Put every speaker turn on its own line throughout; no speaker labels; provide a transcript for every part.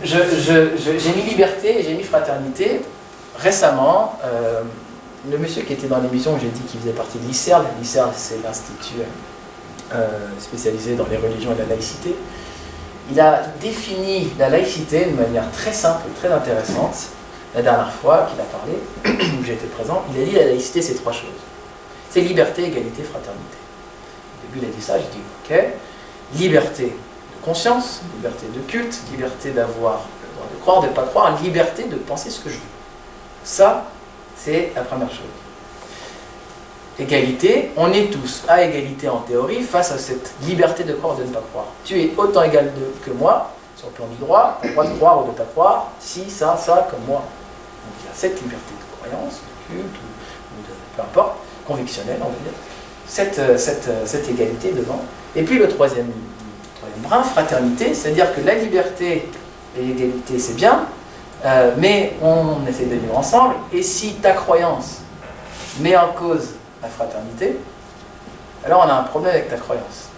j'ai mis liberté et j'ai mis fraternité. Récemment, le monsieur qui était dans l'émission, j'ai dit qu'il faisait partie de l'ICERL. L'ICERL, c'est l'institut spécialisé dans les religions et la laïcité. Il a défini la laïcité de manière très simple et très intéressante. La dernière fois qu'il a parlé, où j'étais présent, il a dit la laïcité, c'est trois choses. C'est liberté, égalité, fraternité. Au début, il a dit ça, j'ai dit ok. Liberté de conscience, liberté de culte, liberté d'avoir le droit de croire, de ne pas croire, liberté de penser ce que je veux. Ça, c'est la première chose. Égalité, on est tous à égalité en théorie face à cette liberté de croire ou de ne pas croire. Tu es autant égal que moi, sur le plan du droit, tu as le droit de croire ou de ne pas croire, si, ça, comme moi. Donc il y a cette liberté de croyance, de culte, ou de, peu importe, convictionnelle, on va dire, cette égalité devant. Et puis le troisième brin, fraternité, c'est-à-dire que la liberté et l'égalité, c'est bien, mais on essaie de vivre ensemble, et si ta croyance met en cause la fraternité, alors on a un problème avec ta croyance.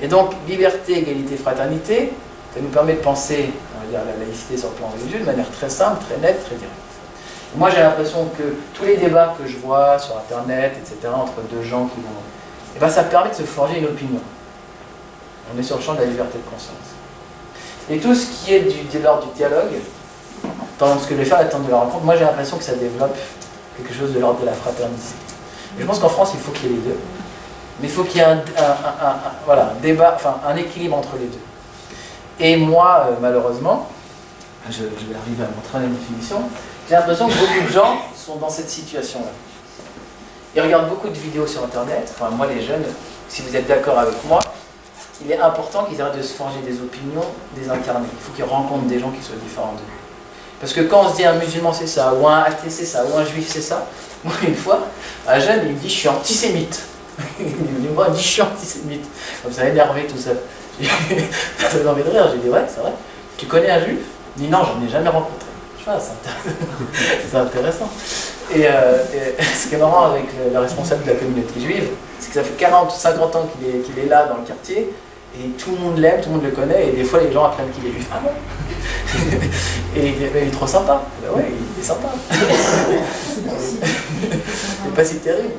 Et donc, liberté, égalité, fraternité, ça nous permet de penser, on va dire, la laïcité sur le plan religieux de manière très simple, très nette, très directe. Et moi, j'ai l'impression que tous les débats que je vois sur Internet, etc., entre deux gens qui vont... Eh ben, ça permet de se forger une opinion. On est sur le champ de la liberté de conscience. Et tout ce qui est de l'ordre du dialogue, dans ce que je vais faire à la tente de la rencontre, moi j'ai l'impression que ça développe quelque chose de l'ordre de la fraternité. Et je pense qu'en France, il faut qu'il y ait les deux. Mais il faut qu'il y ait voilà, un débat, enfin un équilibre entre les deux. Et moi, malheureusement, je vais arriver à mon troisième définition, j'ai l'impression que beaucoup de gens sont dans cette situation-là. Ils regardent beaucoup de vidéos sur Internet, enfin moi les jeunes, si vous êtes d'accord avec moi, il est important qu'ils arrêtent de se forger des opinions désincarnées. Il faut qu'ils rencontrent des gens qui soient différents d'eux. Parce que quand on se dit un musulman c'est ça, ou un athée c'est ça, ou un juif c'est ça, moi une fois, un jeune il me dit je suis antisémite. Il me dit je suis antisémite. Comme ça a énervé tout ça. J'avais envie de rire, j'ai dit ouais c'est vrai. Tu connais un juif? Il dit non, j'en ai jamais rencontré. Je vois, c'est intéressant. Et ce qui est marrant avec le responsable de la communauté juive, c'est que ça fait 40 ou 50 ans qu'il est là dans le quartier, et tout le monde l'aime, tout le monde le connaît, et des fois les gens apprennent qu'il est juif. Ah bon? Et il est trop sympa. Ben ouais, il est sympa. C'est pas si terrible.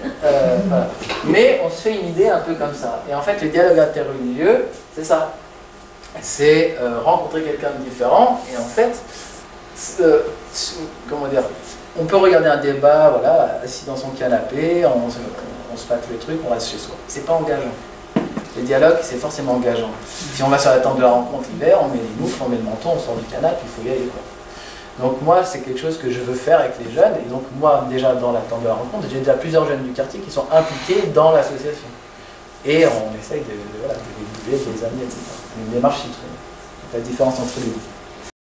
Voilà. Mais on se fait une idée un peu comme ça. Et en fait, le dialogue interreligieux, c'est ça. C'est rencontrer quelqu'un de différent, et en fait, comment dire, on peut regarder un débat, voilà, assis dans son canapé, on se pâte le truc, on reste chez soi. C'est pas engageant. Le dialogue, c'est forcément engageant. Si on va sur la tente de la rencontre l'hiver, on met les moufles, on met le menton, on sort du canapé, il faut y aller, quoi. Donc moi, c'est quelque chose que je veux faire avec les jeunes, et donc moi, déjà dans la tente de la rencontre, j'ai déjà plusieurs jeunes du quartier qui sont impliqués dans l'association. Et on essaye de les guider, de les amener, etc. Une démarche citoyenne. La différence entre les deux.